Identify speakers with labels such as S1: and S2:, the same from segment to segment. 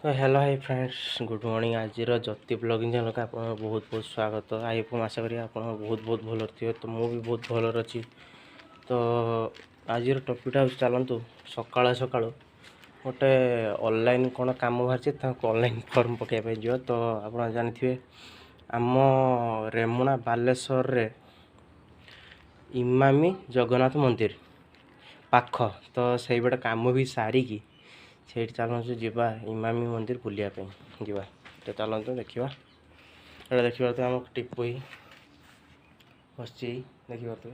S1: तो hello hi friends good morning आज ज्योति blogging channel का आप बहुत बहुत स्वागत आई आशा करी आप बहुत बहुत भल थे तो मुझे भी बहुत भल अच्छी तो आज टपिकटा चलतु सका सका गोटे ऑनलाइन कौन कम बाहर ऑनलाइन फॉर्म पकाइए जो तो आप जानते आम रेमुणा बालेश्वर रे इमामी जगन्नाथ मंदिर पाख तो से बटे कम भी सारिकी से चलु जीवा इमामी मंदिर बुलायापी जीवा तो चलतु देखा देखा तो आम टीपू ही बस देखा तो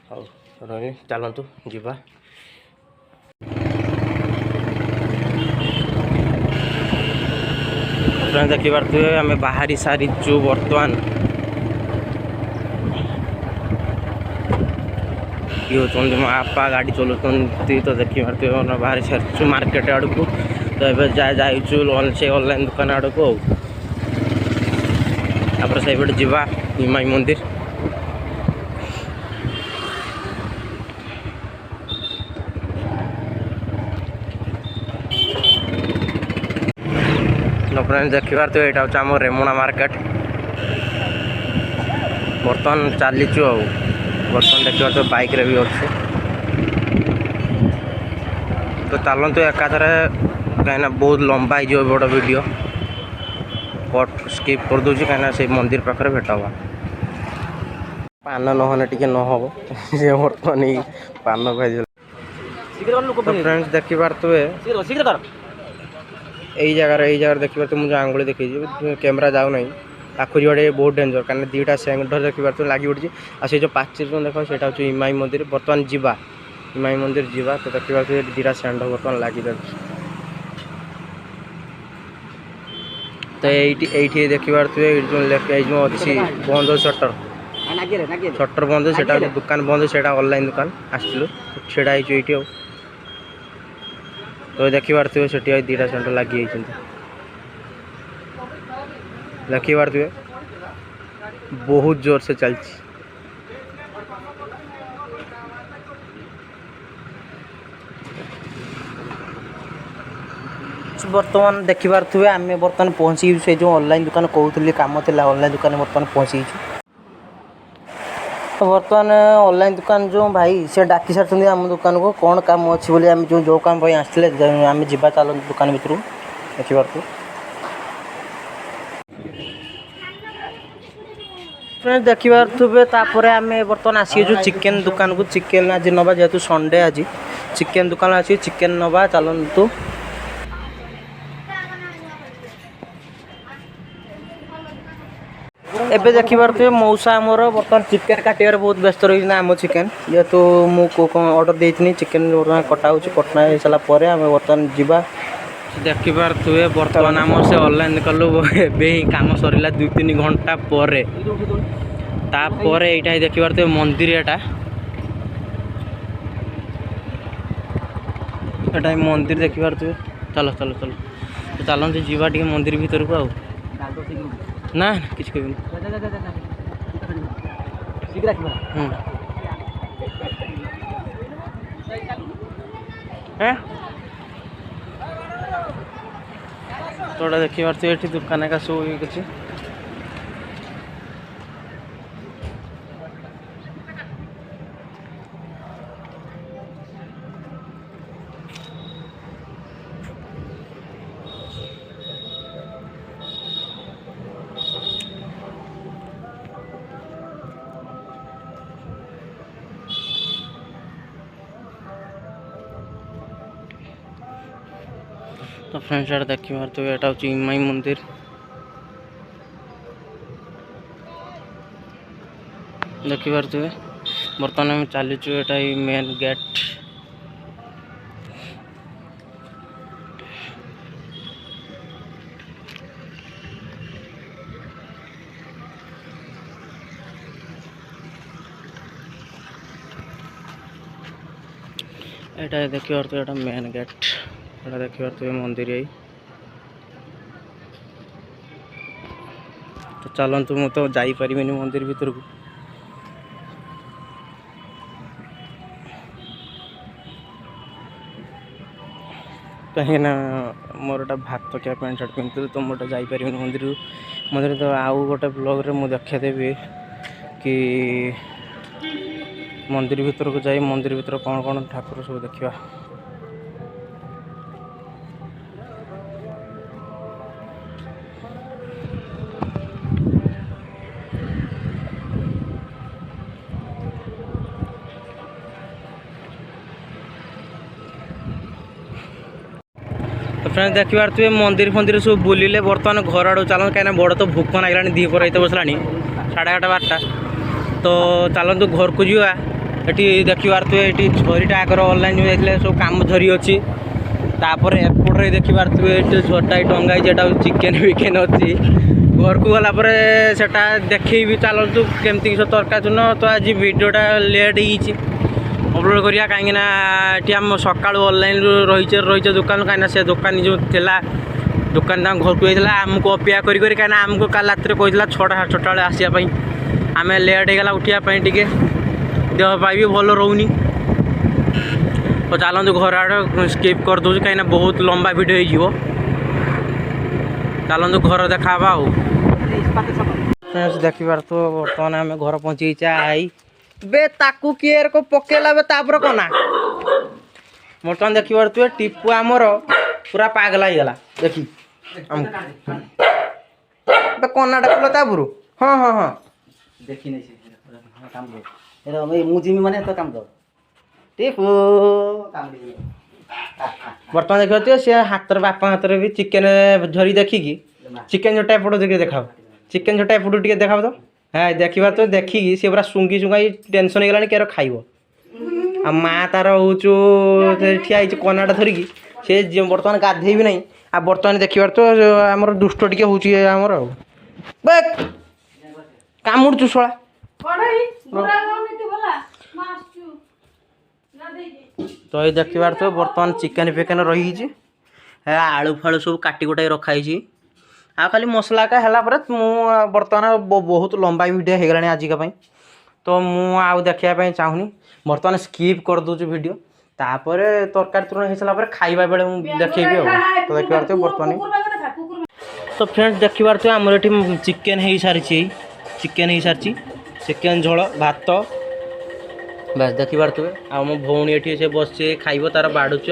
S1: हाँ रही चलतु जीवा देखी पारे आम बाहरी सारीचु बर्तमान ये होती मो आपा गाड़ी चलाते तो देखी पारे बाहरी सारी मार्केट आड़ को तो ये जाइए से ऑनलाइन दुकान आड़ को तापर से पटे जीवा इमामी मंदिर फ्रेंड्स देखी पारे यहाँ हूँ आम रेमुणा मार्केट बर्तमान चलीचु बर्तमान देखा तो बाइक रे भी अच्छे तो चलतु एकाथर कहीं बहुत लंबा हो बड़ वीडियो कट स्किप कर दूसरी कहीं से मंदिर पाखे भेट हवा पान नहने टी न हम से बर्तमान पान खाई तो फ्रेंड्स देखी पारे यही जगह देखी पारे मुझे आंगुली देखी कैमेरा जाऊना पाखु जाए बहुत डेंजर कहीं दुईटा सेंटर देखी पारे लगी पड़ी आ जो पाचेरी देख से हूँ इमामी मंदिर बर्तमान जीवा इमामी मंदिर जीवा तो देखी पारे दुईटा सेंटर बर्तमान लगी तो ये देखी पारे जो अच्छी बंद शटर शटर बंद से दुकान बंद से ऑनलाइन दुकान आसलु छेड़ा ये तो देखी पारे से दुईटा सेंटर लगी देखी पारे बहुत जोर से चलती बर्तमान देखी पारे आम बर्तमान पहुँची से जो ऑनलाइन दुकान कहते कम थी ऑनलाइन दुकान बर्तमान पहुँची तो बर्तमान ऑनलाइन दुकान जो भाई से डाकी सारी आम दुकान को कौन काम अच्छी बोली आम जो काम आसते आम जा चल दुकान भर देखी पारे फ्रेंड्स देखी पारे आम बर्तमान आसीजु चिकेन दुकान को चिकेन आज नवा जेहेतु संडे आज चिकेन दुकान आसी चिकेन नवा चलतु एबे देखी पारे मौसा आमर बर्तमान चिकेन काटिबार बहुत व्यस्त रही आम चिकेन जेहेतु मुझे ऑर्डर देती चिकेन बर्तमान कटा हो कटा हो सारापर आम बर्तमान जीवा देखी पारे बर्तमान आम से ऑनलाइन कलु एबे ही काम सरला 2-3 घंटा पर तापर यहाँ देखी पारे मंदिर एटा मंदिर देखी पारे चलो चलो चलो तो चलते जीवा टी मंदिर भीतर को ना किसी कहनी तो देखी पारे ये दुकान का सब ये किसी तो फ्रेंड्स यार देखी पारे यहाँ हूँ इमामी मंदिर देखी पारे बर्तमान आम चलीचु यहाँ मेन गेट यहाँ देखी पारे यहाँ मेन गेट यहाँ देखी पारे मंदिर यही तो चलतु मु तो जापर मंदिर भीतर को कहीं मोर गोटे भात क्या पैंट सार्ट पिंधुली तो मोटे जापर मंदिर मंदिर तो आउ गोटे ब्लॉग मुझे देखेदेवी कि मंदिर भीतर को जाई मंदिर भीतर कौन कौन ठाकुर सब देखा। तो फ्रेंड्स देखिए तुम मंदिर फंदिर सब बुलिले बर्तमान घर आड़ चल कहीं बड़ तो भूख लगे दीपर ये बसला 11:30 तो चलतु घर को जा ये देखिबार तुए ये झरीटा आगर ऑनलाइन जाते सब कम झरी अच्छी तापर एपटे देखिबार तुए ये झरटा टंगाई जेटा चिकेन विकेन अच्छी घर को गलापर से देखी चलतु केमती किस तरका चुन तो आज वीडियोटा लेट ही अपलोड करिया कहीं आम सका ऑनलाइन रही दुकान कहीं से दुकानी जो थिला दुकान घर को जाता आमको अपेक्षा करें आमको काल रात कहला 6:30 बेले आसापी आम लेट होगा उठापी टे देहपा भी भल रोनी तो चलतु घर आड़ स्किप कर दूँ कहीं बहुत लंबा वीडियो हो चलतु घर देखा देखिबार तो बर्तमान आम घर पहुँची आई बे ताकू किए को पकेला बे तापर कना बर्तमान देखिबार तुए टीपू आमर पूरा पागला ही गला देखी बे कनाटा कल तापुरु हाँ हाँ हाँ
S2: देखी नहीं से काम कर एरो मैं मुजिमी माने तो काम कर टीपू काम दे
S1: बर्तमान देखिबार तुए से हातर बापा हातर भी चिकेन झरी देखिकी चिकेन जोटा एपटो देखि देखाओ चिकेन जोटा एपटो टिके देखाओ तो हाँ देखा तो देखिकी सी पूरा सुंगी सुंगाई टेंशन हो गलानी क्या खाइब आ माँ तार हूँ ठिया कनाटा धरिकी सी बर्तमान गाधे भी नहीं आ बर्तमान देखिबार तो आमर दुष्ट टिके होची आमर बे कामुड़चु शला तो ये देखिबार तो बर्तमान चिकेन फिकेन रही आलू फालू सब काटी कुटाई रखाई आ खाली मसला का है बर्तमान बहुत लंबा वीडियो हो गला आजिका तो मुझे देखापी चाहूनी बर्तमान स्किप कर दूँ वीडियो तापर तरकारी तुरण हो सारा खाइबा बेले देखेबी तो देखिबार तो बर्तमान तो फ्रेंड्स देखिबार तो आमर ये चिकेन हो सारी चिकेन हो सारी चिकेन झोल भात बस देखिबार तो आ मो भौणी ये बस खाइब तार बाड़ुच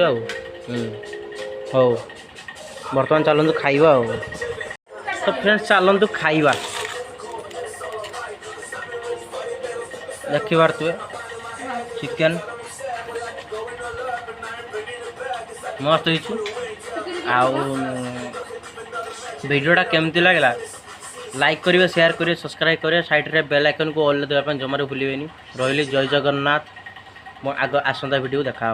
S1: हो बर्तमान चलतु खाइबा तो फ्रेंड्स चलतु खाइबा देखिबार तुए चिकेन मस्त वीडियोटा केमती लगला लाइक करेंगे शेयर करेंगे सब्सक्राइब करेंगे साइड रे बेल आइकन को ऑल देवाई जमार भूलें रही जय जगन्नाथ आग आसंता वीडियो देखा।